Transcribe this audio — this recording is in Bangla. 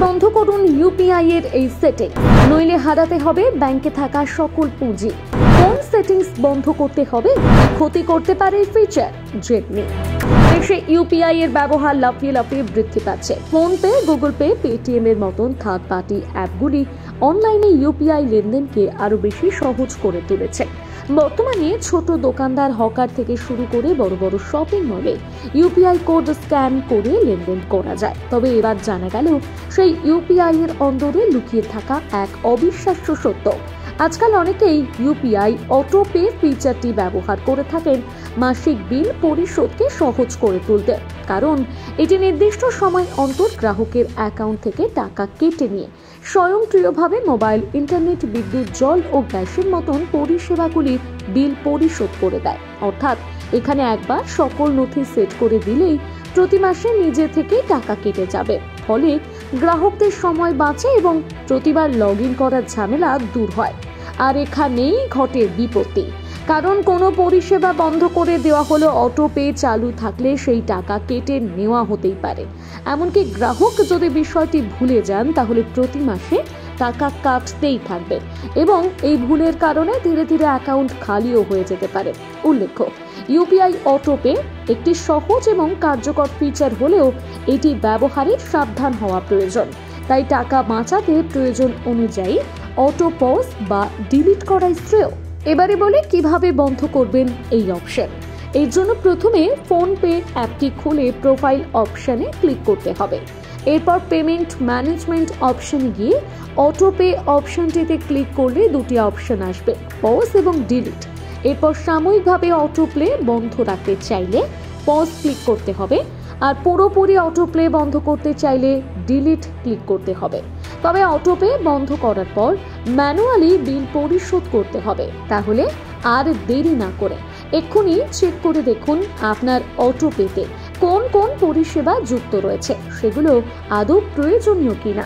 বন্ধ করুন ইউপিআই এর এই সেটিং, নইলে হারাতে হবে ব্যাংকে থাকা সকল পুঁজি। কোন সেটিংস বন্ধ করতে হবে, ক্ষতি করতে পারে ফিচার জেনে। দেশে ইউপিআই এর ব্যবহার লাফিয়ে লাফিয়ে বৃদ্ধি পাচ্ছে। ফোনপে, গুগল পে, পেটিএম এর মতন থার্ড পার্টি অ্যাপগুলি অনলাইনে ইউপিআই লেনদেনকে আরো বেশি সহজ করে তুলেছে। বর্তমানে ছোট দোকানদার, হকার থেকে শুরু করে বড় বড় শপিং মলে ইউপিআই কোড স্ক্যান করে লেনদেন করা যায়। তবে এবার জানা গেল সেই ইউপিআই এর অন্দরে লুকিয়ে থাকা এক অবিশ্বাস্য সত্য। আজকাল অনেকেই ইউপিআই অটো পে ফিচারটি ব্যবহার করে থাকেন মাসিক বিল পরিশোধকে সহজ করে তুলতে। কারণ এটি নির্দিষ্ট সময় অন্তর গ্রাহকের অ্যাকাউন্ট থেকে টাকা কেটে নিয়ে স্বয়ংক্রিয়ভাবে মোবাইল, ইন্টারনেট, বিদ্যুৎ, জল ও গ্যাসের মতন পরিষেবাগুলির বিল পরিশোধ করে দেয়। অর্থাৎ এখানে একবার সকল নথি সেট করে দিলেই প্রতি মাসে নিজে থেকে টাকা কেটে যাবে। ফলে গ্রাহকদের সময় বাঁচে এবং প্রতিবার লগ ইন করার ঝামেলা দূর হয়। আর এখানেই ঘটে বিপত্তি, কারণ কোনো পরিষেবা বন্ধ করে দেওয়া হলো অটো পে চালু থাকলে সেই টাকা কেটে নেওয়া হতেই পারে। এমনকি গ্রাহক যদি বিষয়টি ভুলে যান তাহলে প্রতি মাসে টাকা কাটতেই থাকবে এবং এই ভুলের কারণে ধীরে ধীরে অ্যাকাউন্ট খালিও হয়ে যেতে পারে। উল্লেখ্য, ইউপিআই অটো পে একটি সহজ এবং কার্যকর ফিচার হলেও এটি ব্যবহারে সাবধান হওয়া প্রয়োজন। তাই টাকা বাঁচাতে প্রয়োজন অনুযায়ী অটো পজ বা ডিলিট করাই শ্রেয়। এবারে বলে কিভাবে বন্ধ করবেন এই অপশন। এর জন্য প্রথমে ফোনপে অ্যাপটি খুলে প্রোফাইল অপশনে ক্লিক করতে হবে। এরপর পেমেন্ট ম্যানেজমেন্ট অপশনে গিয়ে অটো পে অপশনটিতে ক্লিক করলে দুটি অপশন আসবে, পজ এবং ডিলিট। এরপর সাময়িকভাবে অটো প্লে বন্ধ রাখতে চাইলে পজ ক্লিক করতে হবে, আর পুরোপুরি অটো প্লে বন্ধ করতে চাইলে ডিলিট ক্লিক করতে হবে। তবে অটো পে বন্ধ করার পর ম্যানুয়ালি বিল পরিশোধ করতে হবে। তাহলে আর দেরি না করে এক্ষুনি চেক করে দেখুন আপনার অটো পেতে কোন কোন পরিষেবা যুক্ত রয়েছে, সেগুলো আদৌ প্রয়োজনীয় কিনা।